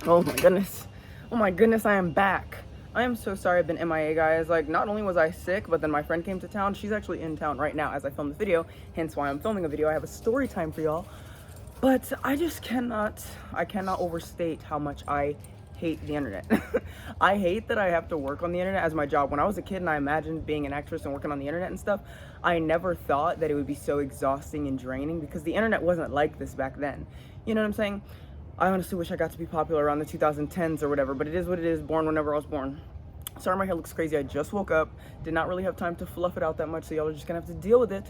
Oh my goodness. Oh my goodness, I am back. I am so sorry I've been MIA, guys. Like, not only was I sick, but then my friend came to town. She's actually in town right now as I film this video, hence why I'm filming a video. I have a story time for y'all. But I cannot overstate how much I hate the internet. I hate that I have to work on the internet as my job. When I was a kid and I imagined being an actress and working on the internet and stuff, I never thought that it would be so exhausting and draining because the internet wasn't like this back then. You know what I'm saying? I honestly wish I got to be popular around the 2010s or whatever, but it is what it is, born whenever I was born. Sorry my hair looks crazy, I just woke up, did not really have time to fluff it out that much, so y'all are just gonna have to deal with it.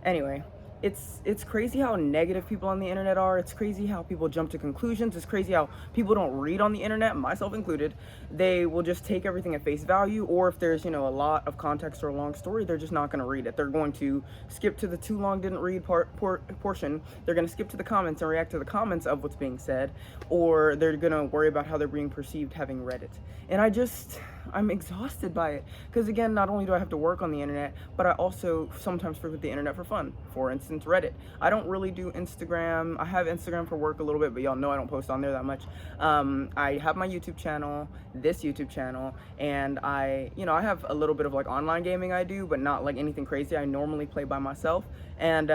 Anyway, it's crazy how negative people on the internet are. It's crazy how people jump to conclusions. It's crazy how people don't read on the internet, myself included. They will just take everything at face value, or if there's, a lot of context or a long story, they're just not going to read it. They're going to skip to the too long didn't read portion. They're going to skip to the comments and react to the comments of what's being said, or they're going to worry about how they're being perceived having read it. And I'm exhausted by it, because again, not only do I have to work on the internet, but I also sometimes frequent the internet for fun. For instance, Reddit. I don't really do Instagram. I have Instagram for work a little bit, but y'all know I don't post on there that much. I have my YouTube channel, this YouTube channel, and I have a little bit of like online gaming I do, but not like anything crazy. I normally play by myself. And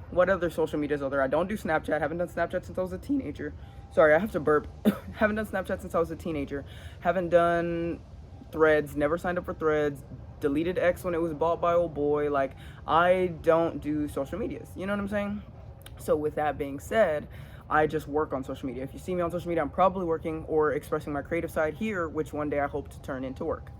what other social medias are there? I don't do Snapchat. Haven't done Snapchat since I was a teenager. Sorry, I have to burp. Haven't done Snapchat since I was a teenager. Haven't done Threads, never signed up for Threads, deleted X when it was bought by old boy. Like, I don't do social medias, you know what I'm saying? So with that being said, I just work on social media. If you see me on social media, I'm probably working or expressing my creative side here, which one day I hope to turn into work.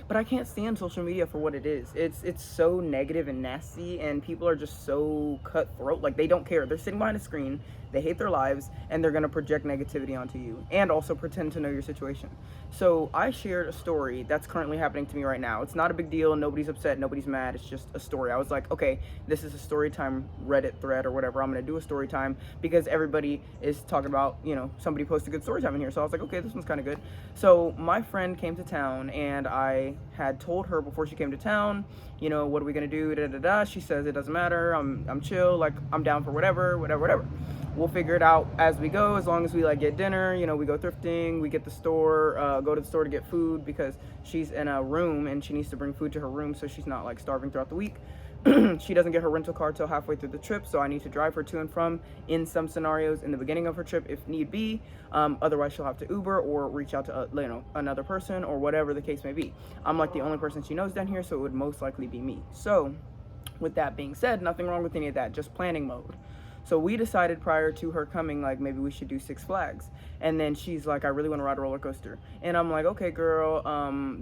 But I can't stand social media for what it is. It's so negative and nasty, and people are just so cutthroat. Like, they don't care. They're sitting behind a screen, they hate their lives, and they're gonna project negativity onto you and also pretend to know your situation. So I shared a story that's currently happening to me right now. It's not a big deal. Nobody's upset. Nobody's mad. It's just a story. I was like, okay, this is a story time Reddit thread or whatever. I'm gonna do a story time because everybody is talking about, somebody posted good story time in here. So I was like, okay, this one's kind of good. So my friend came to town, and I had told her before she came to town, what are we gonna do? Da da da. She says it doesn't matter. I'm chill. Like, I'm down for whatever. We'll figure it out as we go, as long as we like get dinner, we go thrifting, we get the store, go to the store to get food, because she's in a room and she needs to bring food to her room so she's not like starving throughout the week. She doesn't get her rental car till halfway through the trip, so I need to drive her to and from in some scenarios in the beginning of her trip if need be. Otherwise she'll have to Uber or reach out to another person or whatever the case may be. I'm like the only person she knows down here, so it would most likely be me. So with that being said, nothing wrong with any of that, just planning mode. So we decided prior to her coming, like, maybe we should do Six Flags. And then she's like, I really want to ride a roller coaster. And I'm like, okay, girl,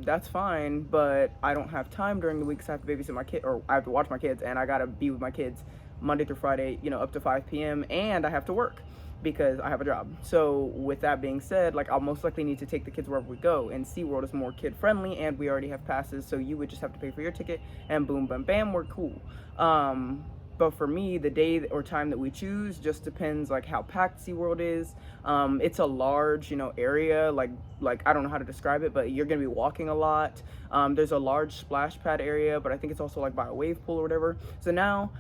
that's fine, but I don't have time during the week because I have to babysit my kid, or I have to watch my kids, and I got to be with my kids Monday through Friday, up to 5 p.m. And I have to work because I have a job. So with that being said, like, I'll most likely need to take the kids wherever we go, and SeaWorld is more kid friendly, and we already have passes, so you would just have to pay for your ticket, and boom, bam, bam, we're cool. But for me, the day or time that we choose just depends, like, how packed SeaWorld is. It's a large, area, like I don't know how to describe it, but you're gonna be walking a lot. There's a large splash pad area, but I think it's also like by a wave pool or whatever. So now,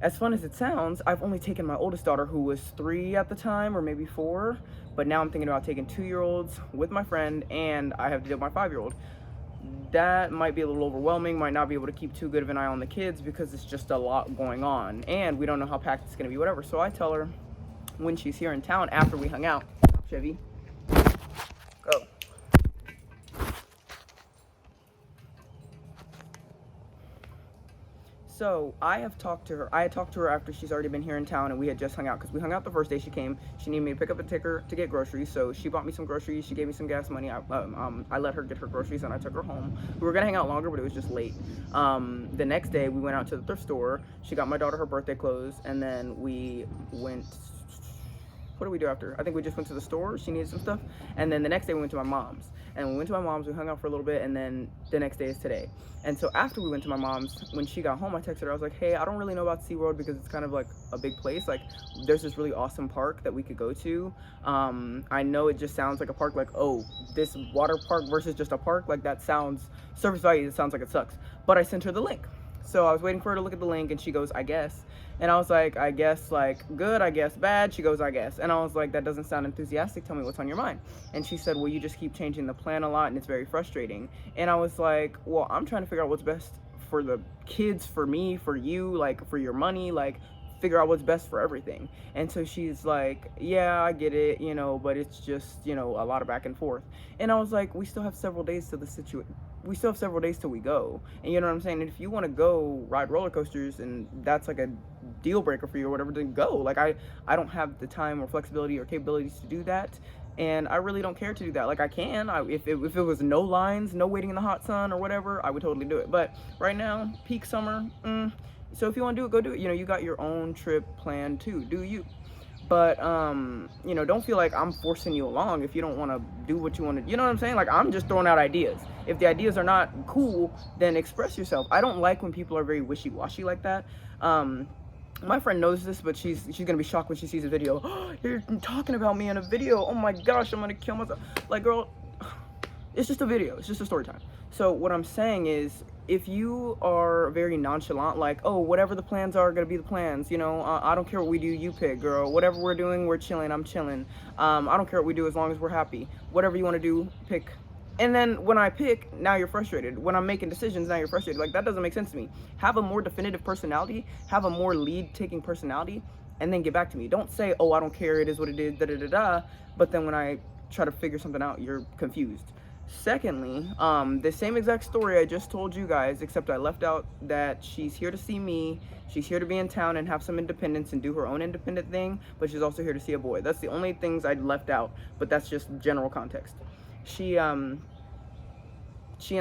as fun as it sounds, I've only taken my oldest daughter, who was 3 at the time, or maybe 4, but now I'm thinking about taking 2-year-olds with my friend, and I have to deal with my 5-year-old. That might be a little overwhelming, might not be able to keep too good of an eye on the kids because it's just a lot going on, and we don't know how packed it's gonna be, whatever. So I tell her when she's here in town after we hung out, Chevy, go. So I had talked to her after she's already been here in town, and we had just hung out because we hung out the first day she came. She needed me to pick up a ticker to get groceries, so she bought me some groceries. She gave me some gas money. I let her get her groceries, and I took her home. We were gonna hang out longer, but it was just late. The next day we went out to the thrift store. She got my daughter her birthday clothes, and then we went. What did we do after? I think we just went to the store. She needed some stuff, and then the next day we went to my mom's. And we went to my mom's, we hung out for a little bit, and then the next day is today. And so after we went to my mom's, when she got home, I texted her. I was like, hey, I don't really know about SeaWorld because it's kind of like a big place. Like, there's this really awesome park that we could go to. I know it just sounds like a park, like, oh, this water park versus just a park. Like, that sounds, surface value, it sounds like it sucks. But I sent her the link. So I was waiting for her to look at the link, and she goes, I guess. And I was like, I guess, like, good, I guess, bad. She goes, I guess. And I was like, that doesn't sound enthusiastic. Tell me what's on your mind. And she said, well, you just keep changing the plan a lot, and it's very frustrating. And I was like, well, I'm trying to figure out what's best for the kids, for me, for you, like, for your money, like, figure out what's best for everything. And so she's like, yeah, I get it, you know, but it's just, you know, a lot of back and forth. And I was like, we still have several days to the situation. We still have several days till we go. And you know what I'm saying? And if you want to go ride roller coasters and that's like a deal breaker for you or whatever, then go. Like, I don't have the time or flexibility or capabilities to do that. And I really don't care to do that. Like, I can. If it was no lines, no waiting in the hot sun or whatever, I would totally do it. But right now, peak summer, so if you want to do it, go do it. You know, you got your own trip planned too. Do you? But you know, don't feel like I'm forcing you along if you don't want to do what you want to. You know what I'm saying? Like, I'm just throwing out ideas. If the ideas are not cool, then express yourself. I don't like when people are very wishy-washy like that. My friend knows this, but she's gonna be shocked when she sees a video. Oh, you're talking about me in a video. Oh my gosh, I'm gonna kill myself. Like, girl, it's just a video. It's just a story time. So what I'm saying is, if you are very nonchalant, like, oh, whatever the plans are gonna be the plans, you know, I don't care what we do, you pick, girl. Whatever we're doing, we're chilling, I'm chilling. I don't care what we do as long as we're happy. Whatever you want to do, pick. And then when I pick, now you're frustrated. When I'm making decisions, now you're frustrated. Like, that doesn't make sense to me. Have a more definitive personality, have a more lead-taking personality, and then get back to me. Don't say, oh, I don't care, it is what it is, da-da-da-da, but then when I try to figure something out, you're confused. Secondly, the same exact story I just told you guys, except I left out that she's here to see me, she's here to be in town and have some independence and do her own independent thing, but she's also here to see a boy. That's the only things I left out, but that's just general context. She and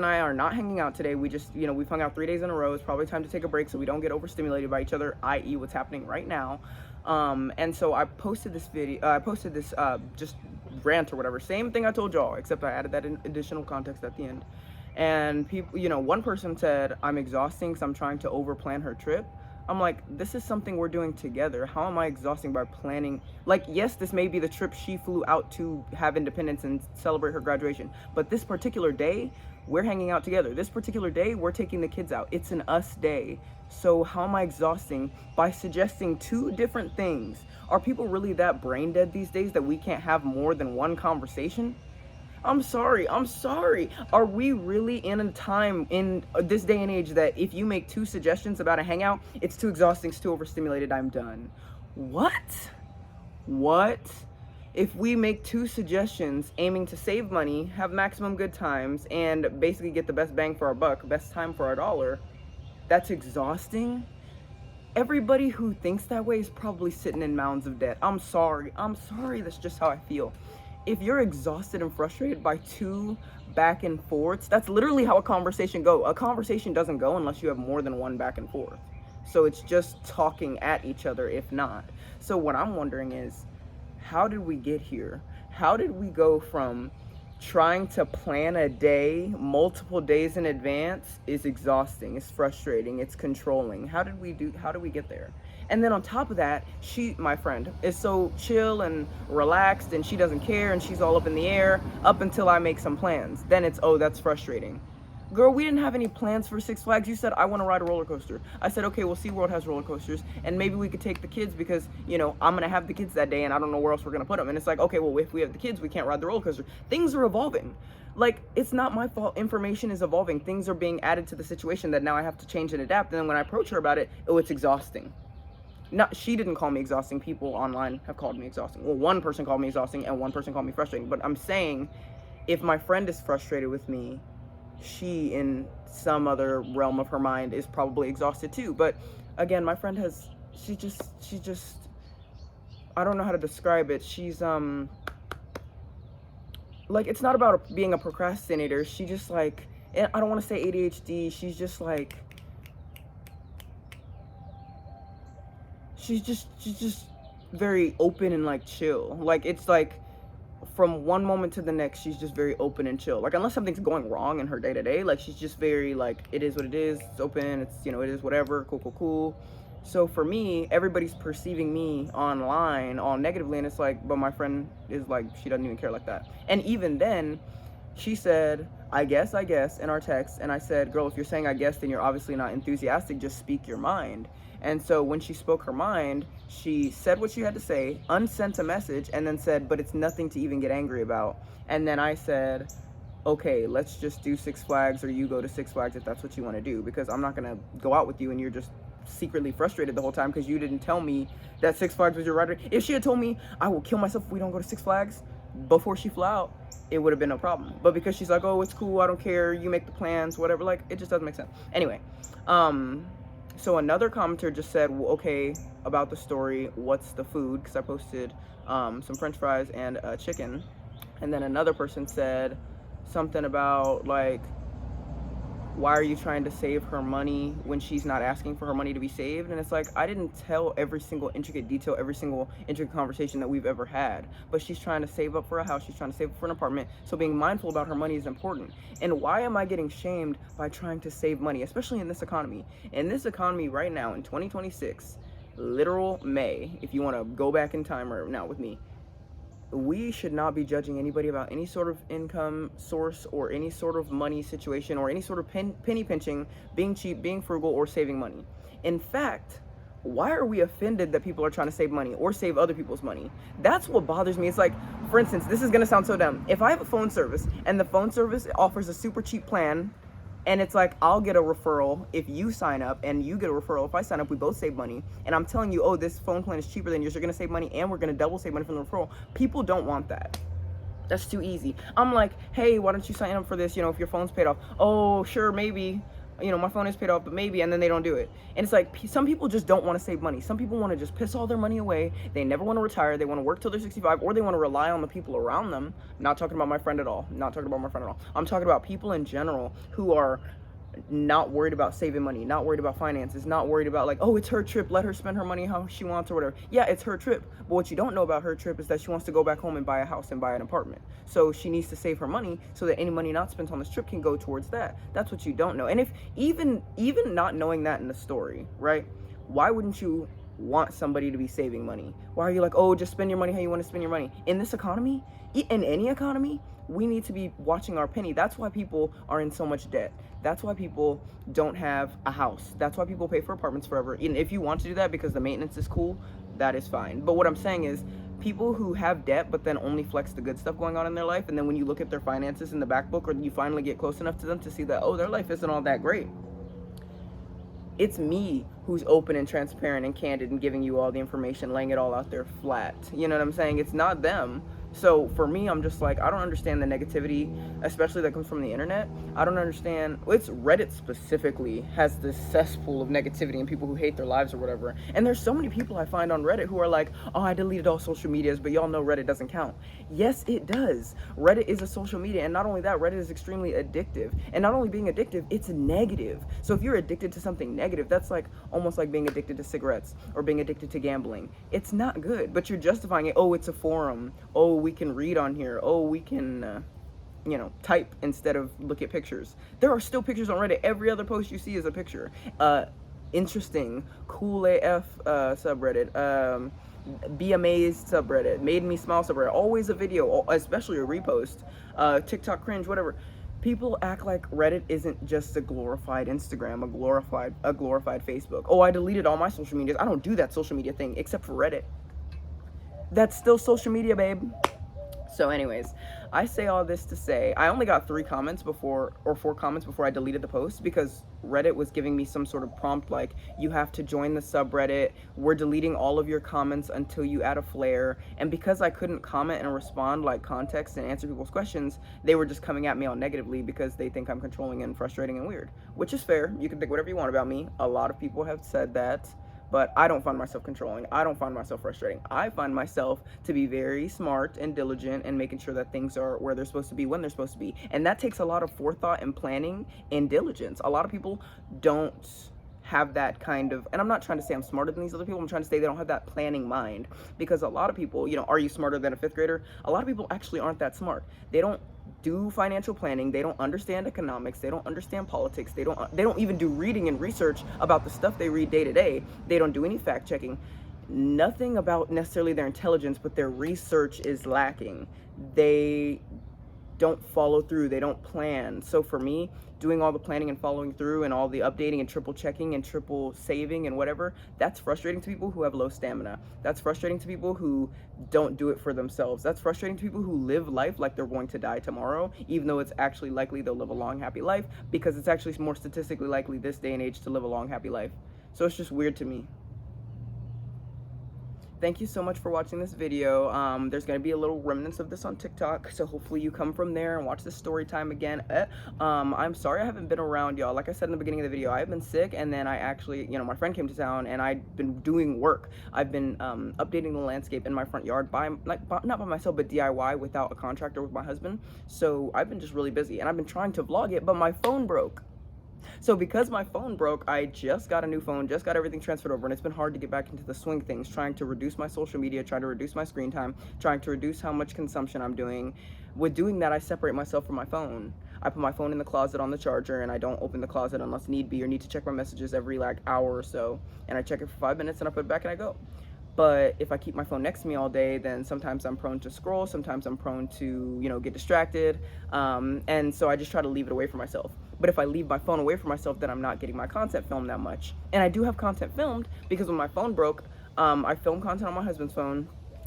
I are not hanging out today. We just, you know, we've hung out 3 days in a row. It's probably time to take a break so we don't get overstimulated by each other, i.e. what's happening right now. And so I posted this video, just rant or whatever, same thing I told y'all, except I added that additional context at the end. And people, you know, one person said, I'm exhausting because I'm trying to over plan her trip. I'm like, this is something we're doing together. How am I exhausting by planning? Like, yes, this may be the trip she flew out to have independence and celebrate her graduation, but this particular day, we're hanging out together. This particular day, we're taking the kids out. It's an us day. So how am I exhausting by suggesting two different things? Are people really that brain dead these days that we can't have more than one conversation? I'm sorry. Are we really in a time in this day and age that if you make two suggestions about a hangout, it's too exhausting, it's too overstimulated, I'm done? What? If we make two suggestions aiming to save money, have maximum good times, and basically get the best bang for our buck, best time for our dollar, that's exhausting? Everybody who thinks that way is probably sitting in mounds of debt. I'm sorry, that's just how I feel. If you're exhausted and frustrated by two back and forths, that's literally how a conversation goes. A conversation doesn't go unless you have more than one back and forth. So it's just talking at each other, if not. So what I'm wondering is, how did we get here? How did we go from trying to plan a day multiple days in advance is exhausting, it's frustrating, it's controlling? How did we get there? And then on top of that, my friend, is so chill and relaxed and she doesn't care and she's all up in the air up until I make some plans. Then it's, oh, that's frustrating. Girl, we didn't have any plans for Six Flags. You said, I want to ride a roller coaster. I said, okay, well, SeaWorld has roller coasters and maybe we could take the kids because, you know, I'm going to have the kids that day and I don't know where else we're going to put them. And it's like, okay, well, if we have the kids, we can't ride the roller coaster. Things are evolving. Like, it's not my fault. Information is evolving. Things are being added to the situation that now I have to change and adapt. And then when I approach her about it, oh, it's exhausting. She didn't call me exhausting. People online have called me exhausting. Well, one person called me exhausting and one person called me frustrating. But I'm saying, if my friend is frustrated with me, she, in some other realm of her mind, is probably exhausted too. But again, my friend she just, I don't know how to describe it. She's, like, it's not about being a procrastinator. She just, like, I don't want to say ADHD. She's just, like, she's just very open and, like, chill. Like, it's like, from one moment to the next, she's just very open and chill. Like, unless something's going wrong in her day-to-day, like, she's just very, like, it is what it is, it's open, it's, you know, it is whatever, cool. So for me, everybody's perceiving me online all negatively, and it's like, but my friend is like, she doesn't even care like that. And even then, She said, I guess, in our text. And I said, girl, if you're saying I guess, then you're obviously not enthusiastic. Just speak your mind. And so when she spoke her mind, she said what she had to say, unsent a message, and then said, but it's nothing to even get angry about. And then I said, okay, let's just do Six Flags, or you go to Six Flags if that's what you want to do, because I'm not going to go out with you and you're just secretly frustrated the whole time because you didn't tell me that Six Flags was your ride. If she had told me I will kill myself if we don't go to Six Flags before she flew out, it would have been no problem. But because she's like, oh, it's cool, I don't care, you make the plans, whatever, like, it just doesn't make sense. Anyway, so another commenter just said, well, okay, about the story, what's the food? Because I posted some french fries and chicken. And then another person said something about, like, why are you trying to save her money when she's not asking for her money to be saved? And it's like, I didn't tell every single intricate detail, every single intricate conversation that we've ever had. But she's trying to save up for a house. She's trying to save up for an apartment. So being mindful about her money is important. And why am I getting shamed by trying to save money, especially in this economy? In this economy right now, in 2026, literal May, if you want to go back in time right now with me, we should not be judging anybody about any sort of income source or any sort of money situation or any sort of penny pinching, being cheap, being frugal, or saving money. In fact, why are we offended that people are trying to save money or save other people's money? That's what bothers me. It's like, for instance, this is going to sound so dumb. If I have a phone service and the phone service offers a super cheap plan, and it's like, I'll get a referral if you sign up, and you get a referral if I sign up, we both save money. And I'm telling you, oh, this phone plan is cheaper than yours, you're gonna save money, and we're gonna double save money from the referral. People don't want that. That's too easy. I'm like, hey, why don't you sign up for this, if your phone's paid off? Oh, sure, maybe. My phone is paid off, but maybe, and then they don't do it. And it's like, some people just don't want to save money. Some people want to just piss all their money away. They never want to retire. They want to work till they're 65, or they want to rely on the people around them. Not talking about my friend at all. Not talking about my friend at all. I'm talking about people in general who are not worried about saving money, not worried about finances, not worried about, like, oh, it's her trip, let her spend her money how she wants or whatever. Yeah, it's her trip, but what you don't know about her trip is that she wants to go back home and buy a house and buy an apartment. So she needs to save her money so that any money not spent on this trip can go towards that. That's what you don't know. And if even not knowing that in the story, right, why wouldn't you want somebody to be saving money? Why are you like, oh, just spend your money how you want to spend your money? In this economy, in any economy, we need to be watching our penny. That's why people are in so much debt. That's why people don't have a house. That's why people pay for apartments forever. And if you want to do that because the maintenance is cool, that is fine. But what I'm saying is, people who have debt but then only flex the good stuff going on in their life, and then when you look at their finances in the back book, or you finally get close enough to them to see that, oh, their life isn't all that great. It's me who's open and transparent and candid and giving you all the information, laying it all out there flat. You know what I'm saying? It's not them. So for me, I'm just like, I don't understand the negativity, especially that comes from the internet. I don't understand. It's Reddit specifically has this cesspool of negativity and people who hate their lives or whatever. And there's so many people I find on Reddit who are like, oh, I deleted all social medias, but y'all know Reddit doesn't count. Yes, it does. Reddit is a social media. And not only that, Reddit is extremely addictive. And not only being addictive, it's negative. So if you're addicted to something negative, that's like almost like being addicted to cigarettes or being addicted to gambling. It's not good, but you're justifying it. Oh, it's a forum. Oh, we can read on here. Oh, we can, type instead of look at pictures. There are still pictures on Reddit. Every other post you see is a picture. Interesting, cool AF subreddit, be amazed subreddit, made me smile subreddit, always a video, especially a repost, TikTok cringe, whatever. People act like Reddit isn't just a glorified Instagram, a glorified Facebook. Oh, I deleted all my social medias. I don't do that social media thing except for Reddit. That's still social media, babe. So anyways, I say all this to say, I only got 4 comments before I deleted the post, because Reddit was giving me some sort of prompt like, you have to join the subreddit, we're deleting all of your comments until you add a flare. And because I couldn't comment and respond like context and answer people's questions, they were just coming at me all negatively because they think I'm controlling and frustrating and weird, which is fair. You can think whatever you want about me. A lot of people have said that. But I don't find myself controlling. I don't find myself frustrating. I find myself to be very smart and diligent and making sure that things are where they're supposed to be, when they're supposed to be. And that takes a lot of forethought and planning and diligence. A lot of people don't have that kind of, and I'm not trying to say I'm smarter than these other people. I'm trying to say they don't have that planning mind, because a lot of people, are you smarter than a 5th grader? A lot of people actually aren't that smart. They don't do financial planning. They don't understand economics. They don't understand politics. They don't even do reading and research about the stuff they read day to day. They don't do any fact checking. Nothing about necessarily their intelligence, but their research is lacking. They don't follow through, they don't plan. So for me, doing all the planning and following through and all the updating and triple checking and triple saving and whatever, that's frustrating to people who have low stamina. That's frustrating to people who don't do it for themselves. That's frustrating to people who live life like they're going to die tomorrow, even though it's actually likely they'll live a long, happy life, because it's actually more statistically likely this day and age to live a long, happy life. So it's just weird to me. Thank you so much for watching this video. There's going to be a little remnants of this on TikTok, so hopefully you come from there and watch this story time again. I'm sorry I haven't been around, y'all. Like I said in the beginning of the video, I've been sick, and then I actually, my friend came to town, and I've been doing work. I've been updating the landscape in my front yard not by myself, but DIY without a contractor, with my husband. So I've been just really busy, and I've been trying to vlog it, but my phone broke. So because my phone broke, I just got a new phone, just got everything transferred over, and it's been hard to get back into the swing things, trying to reduce my social media, trying to reduce my screen time, trying to reduce how much consumption I'm doing. With doing that, I separate myself from my phone. I put my phone in the closet on the charger, and I don't open the closet unless need be, or need to check my messages every hour or so, and I check it for 5 minutes and I put it back and I go. But if I keep my phone next to me all day, then sometimes I'm prone to scroll, sometimes I'm prone to, get distracted. And so I just try to leave it away from myself. But if I leave my phone away from myself, then I'm not getting my content filmed that much. And I do have content filmed, because when my phone broke, I filmed content on my husband's phone.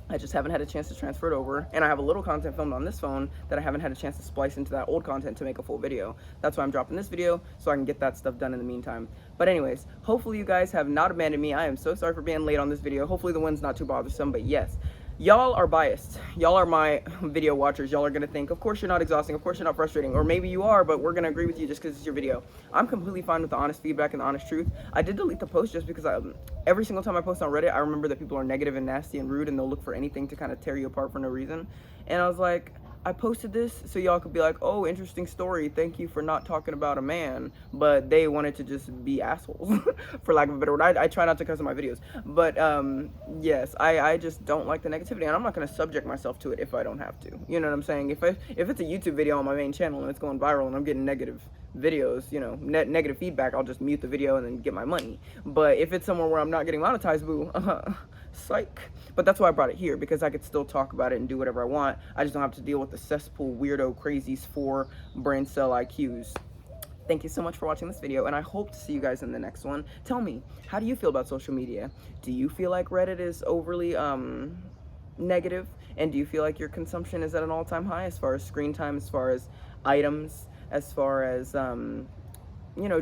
I just haven't had a chance to transfer it over, and I have a little content filmed on this phone that I haven't had a chance to splice into that old content to make a full video. That's why I'm dropping this video, so I can get that stuff done in the meantime. But anyways, hopefully you guys have not abandoned me. I am so sorry for being late on this video. Hopefully the wind's not too bothersome, but yes, y'all are biased. Y'all are my video watchers. Y'all are gonna think, of course you're not exhausting, of course you're not frustrating, or maybe you are, but we're gonna agree with you just because it's your video. I'm completely fine with the honest feedback and the honest truth. I did delete the post just because every single time I post on Reddit, I remember that people are negative and nasty and rude, and they'll look for anything to kind of tear you apart for no reason. And I was like, I posted this so y'all could be like, oh, interesting story, thank you for not talking about a man, but they wanted to just be assholes, for lack of a better word. I try not to cuss in my videos, but yes, I just don't like the negativity, and I'm not going to subject myself to it if I don't have to. You know what I'm saying? If it's a YouTube video on my main channel and it's going viral and I'm getting negative videos, negative feedback, I'll just mute the video and then get my money. But if it's somewhere where I'm not getting monetized, boo, psych. But that's why I brought it here, because I could still talk about it and do whatever I want. I just don't have to deal with the cesspool weirdo crazies for brain cell IQs. Thank you so much for watching this video, and I hope to see you guys in the next one. Tell me, how do you feel about social media? Do you feel like Reddit is overly negative? And do you feel like your consumption is at an all-time high as far as screen time, as far as items, as far as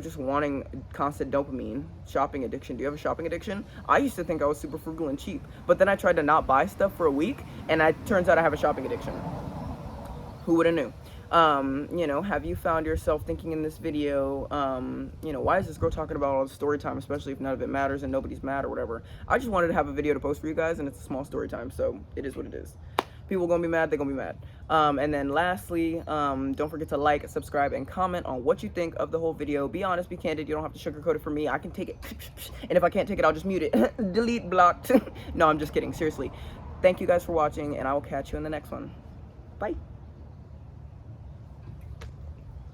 just wanting constant dopamine, shopping addiction? Do you have a shopping addiction? I used to think I was super frugal and cheap, but then I tried to not buy stuff for a week, and it turns out I have a shopping addiction. Who would have knew? Have you found yourself thinking in this video, why is this girl talking about all the story time, especially if none of it matters and nobody's mad or whatever? I just wanted to have a video to post for you guys, and it's a small story time, so it is what it is. People gonna be mad, they're gonna be mad. And then lastly, don't forget to like, subscribe, and comment on what you think of the whole video. Be honest, be candid. You don't have to sugarcoat it for me. I can take it. And if I can't take it, I'll just mute it. Delete, blocked. No, I'm just kidding. Seriously. Thank you guys for watching, and I will catch you in the next one. Bye.